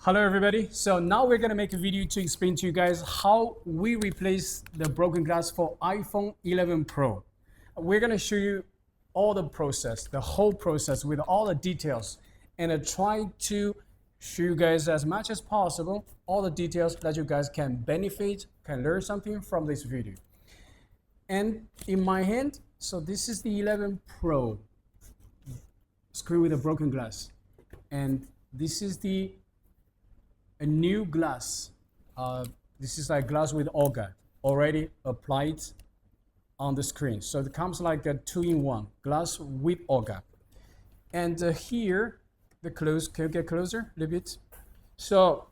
Hello everybody. So now we're gonna make a video to explain to you guys how we replace the broken glass for iPhone 11 Pro. We're gonna show you all the process, the whole process with all the details, and I try to show you guys as much as possible all the details that you guys can benefit, can learn something from this video. And in my hand, so this is the 11 Pro screen with a broken glass, and this is a new glass. This is like glass with Olga already applied on the screen. So it comes like a 2-in-1 glass with Olga. And here, can you get closer a little bit? So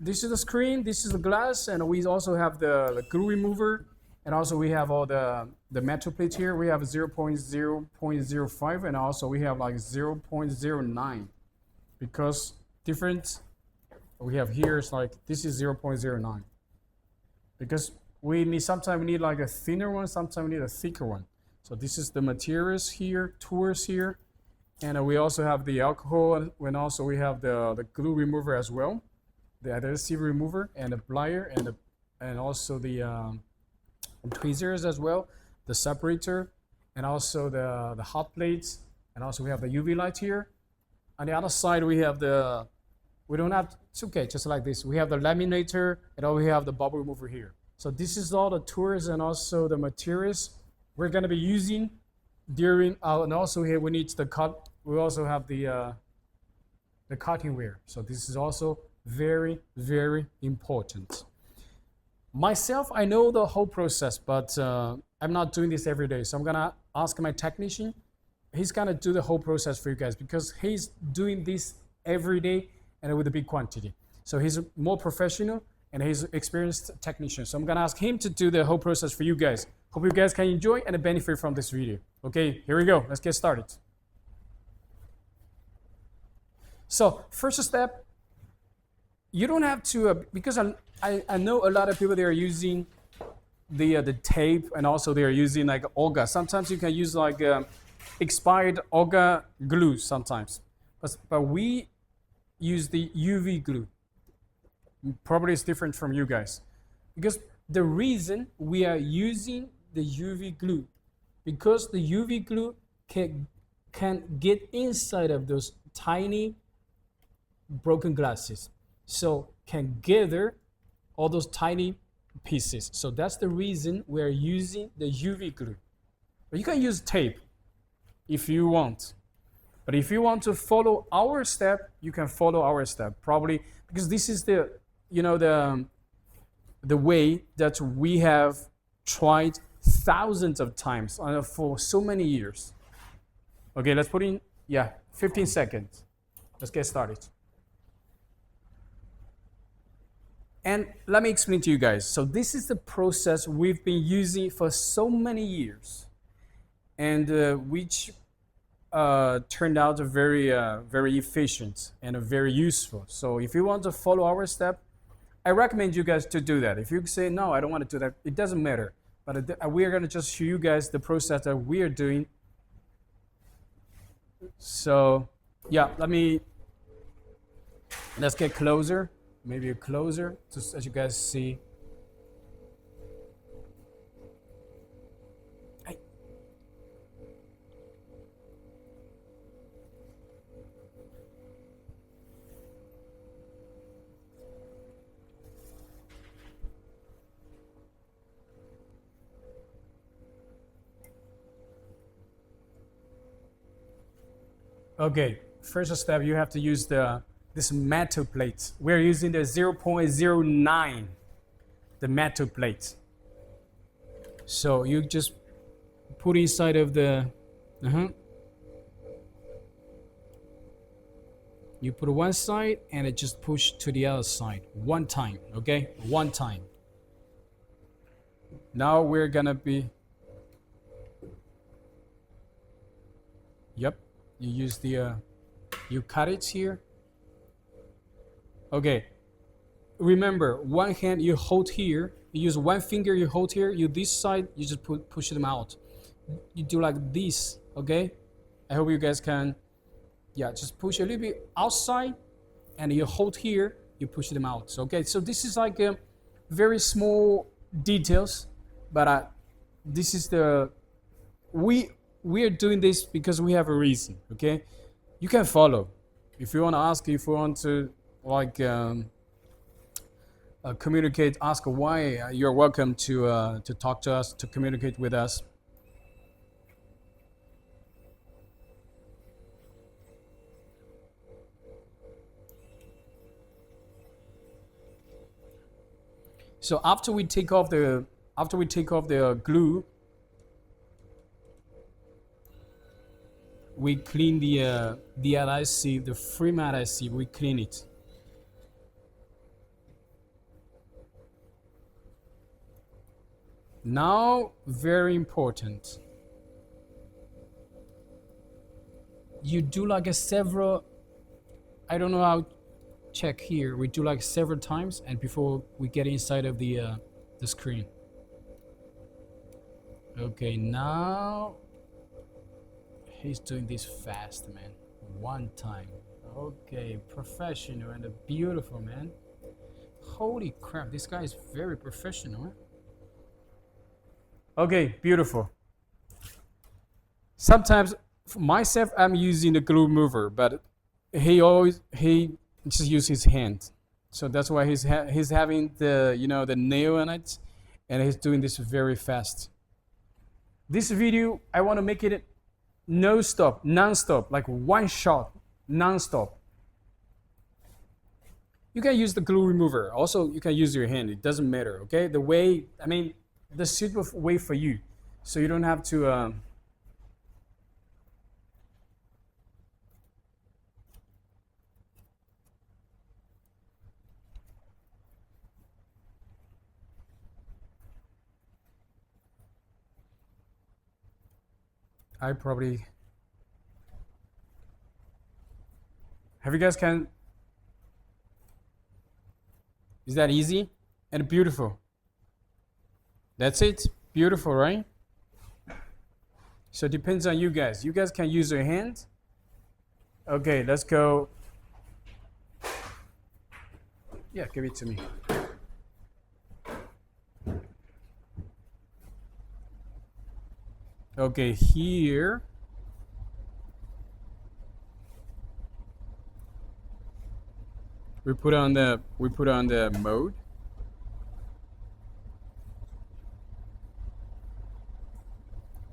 this is the screen, this is the glass, and we also have the glue remover, and also we have all the metal plates here. We have 0.05, and also we have like 0.09, because different we have here is like, this is 0.09, because sometimes we need like a thinner one, sometimes we need a thicker one. So this is the materials here, tools here, and we also have the alcohol, and also we have the glue remover as well, the adhesive remover, and the plier, and also the tweezers as well, the separator, and also the hot plates, and also we have the UV light here. On the other side we have we don't have, it's okay, just like this. We have the laminator, and we have the bubble remover here. So this is all the tools and also the materials we're gonna be using during and also here we need the cut. We also have the cutting wheel. So this is also very, very important. Myself, I know the whole process, but I'm not doing this every day. So I'm gonna ask my technician. He's gonna do the whole process for you guys, because he's doing this every day and with a big quantity. So he's more professional and he's experienced technician. So I'm gonna ask him to do the whole process for you guys. Hope you guys can enjoy and benefit from this video. Okay, here we go, let's get started. So first step, you don't have to, because I know a lot of people, they are using the tape, and also they are using like Olga. Sometimes you can use like expired Olga glue sometimes, but we use the UV glue. Probably it's different from you guys, because the reason we are using the UV glue, because the UV glue can get inside of those tiny broken glasses, so can gather all those tiny pieces. So that's the reason we are using the UV glue. But you can use tape if you want. But if you want to follow our step, you can follow our step, probably, because this is the way that we have tried thousands of times for so many years. Okay, let's put in, 15 seconds. Let's get started. And let me explain to you guys. So this is the process we've been using for so many years, and which turned out very efficient and very useful. So if you want to follow our step, I recommend you guys to do that. If you say, no, I don't want to do that, it doesn't matter. But we are going to just show you guys the process that we are doing. So yeah, let's get closer, maybe closer, just as you guys see. Okay, first step, you have to use this metal plate. We're using the 0.09, the metal plate. So you just put inside of the, you put one side and it just push to the other side, one time, okay? One time. Now we're gonna be, yep. You use you cut it here. Okay, remember, one hand you hold here, you use one finger, you hold here, you this side, you just push them out. You do like this, okay? I hope you guys can, just push a little bit outside and you hold here, you push them out. So, okay, so this is like a very small details, but this is the we are doing this because we have a reason. Okay, you can follow if you want to ask, if you want to like communicate, ask why, you're welcome to talk to us, to communicate with us. So after we take off the glue, we clean the adhesive, the frame adhesive. We clean it. Now, very important. You do like a several. I don't know how. Check here. We do like several times, and before we get inside of the screen. Okay, now he's doing this fast, man. One time. Okay, professional and beautiful, man. Holy crap, this guy is very professional. Huh? Okay, beautiful. Sometimes myself, I'm using the glue remover, but he just uses his hand. So that's why he's having the the nail on it, and he's doing this very fast. This video, I want to make it non-stop, like one shot, non-stop. You can use the glue remover. Also, you can use your hand. It doesn't matter, okay? The way, I mean, the suitable way for you, so you don't have to. I probably have you guys can. Is that easy and beautiful? That's it. Beautiful, right? So it depends on you guys. You guys can use your hand. Okay, let's go. Yeah, give it to me. Okay, here. We put on the mode.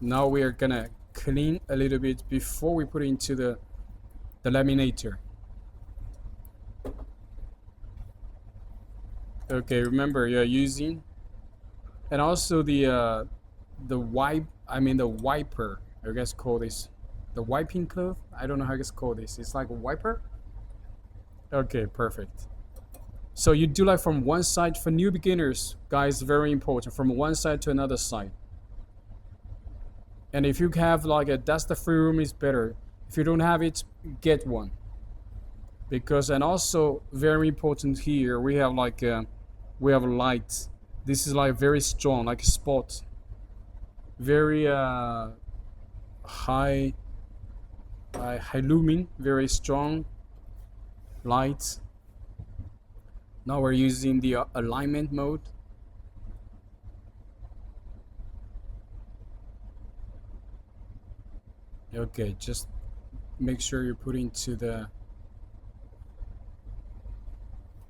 Now we are gonna clean a little bit before we put it into the laminator. Okay, remember you're using, and also the wiper. I guess call this the wiping cloth. I don't know how I guess call this. It's like a wiper. Okay, perfect. So you do like from one side for new beginners, guys. Very important, from one side to another side. And if you have like a dust-free room, is better. If you don't have it, get one. Because, and also very important here, we have like we have light. This is like very strong, like a spot. Very high lumen, very strong light. Now we're using the alignment mode. Okay, just make sure you put into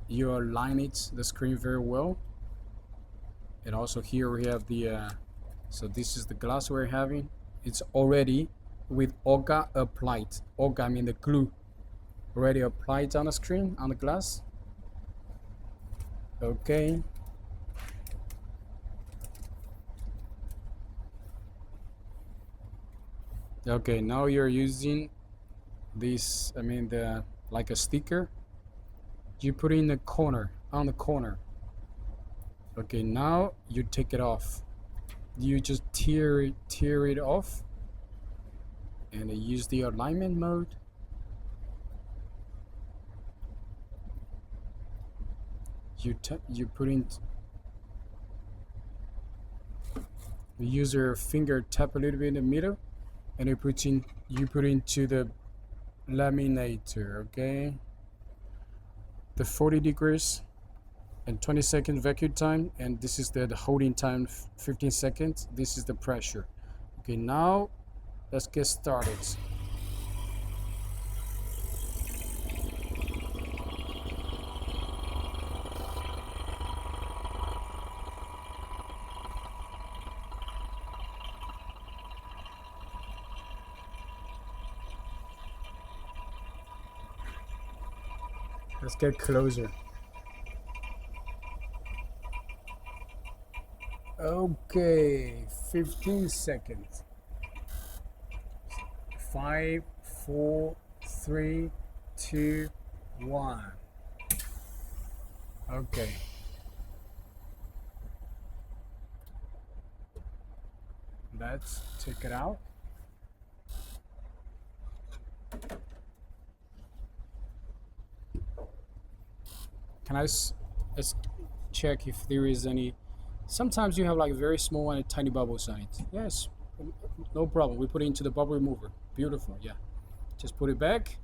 you align the screen very well. And also here we have the so this is the glass we're having. It's already with Olga applied. Olga, I mean the glue already applied on the screen, on the glass. Okay. Okay, now you're using this, I mean like a sticker. You put it in the corner, on the corner. Okay, now you take it off. You just tear it off, and use the alignment mode. You put in. You use your finger, tap a little bit in the middle, and you put into the laminator. Okay. the 40 degrees and 20-second vacuum time, and this is the holding time, 15 seconds. This is the pressure. Okay, now let's get started. Let's get closer. Okay, 15 seconds. 5, 4, 3, 2, 1. Okay. Let's take it out. Let's check if there is any. Sometimes you have like very small and tiny bubbles on it. Yes, no problem. We put it into the bubble remover. Beautiful, yeah. Just put it back.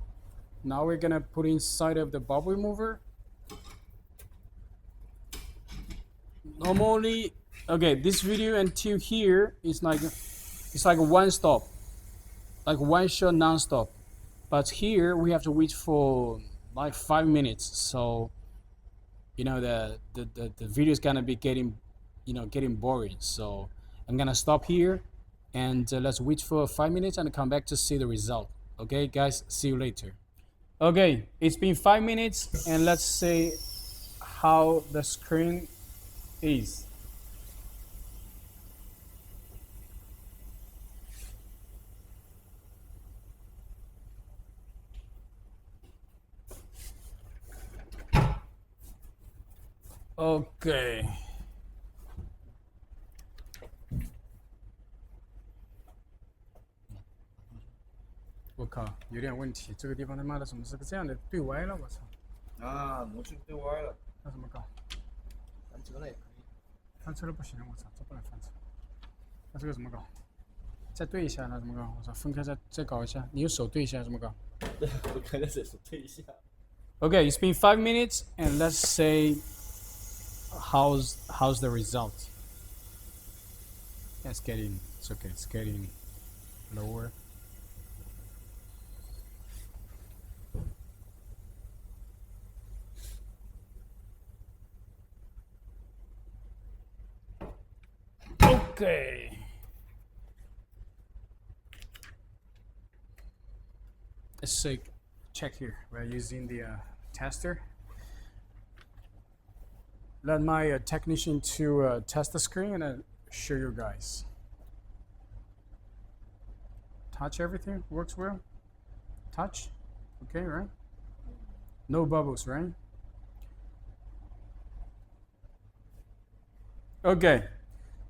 Now we're gonna put inside of the bubble remover. Normally, okay, this video until here is like, it's like a one stop, like one shot non-stop. But here we have to wait for like 5 minutes. So you know the video is gonna be getting boring, so I'm gonna stop here and let's wait for 5 minutes and come back to see the result. Okay guys, see you later. Okay, it's been 5 minutes and let's see how the screen is. Okay.我靠，有点问题，这个地方他妈的怎么是个这样的，对歪了，我操！啊，模具对歪了，那怎么搞？翻车了也可以。翻车了不行，我操，这不能翻车。那这个怎么搞？再对一下，那怎么搞？我操，分开再搞一下，你用手对一下，怎么搞？对，分开再手对一下。Okay, it's been 5 minutes, and let's say how's the result. It's getting, it's okay, it's getting lower. Okay. Let's say, check here. We're using the tester. Let my technician to test the screen and show you guys. Touch everything, works well. Touch, okay, right? No bubbles, right? Okay.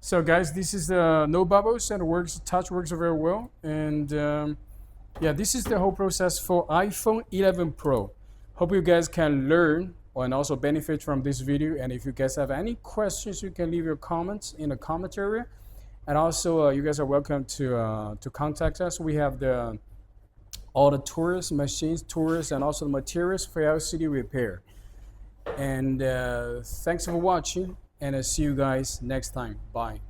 So guys, this is the no bubbles and works. Touch works very well, and yeah, this is the whole process for iPhone 11 Pro. Hope you guys can learn and also benefit from this video. And if you guys have any questions, you can leave your comments in the comment area. And also, you guys are welcome to contact us. We have all the tools, machines, tools, and also the materials for LCD repair. And thanks for watching. And I'll see you guys next time. Bye.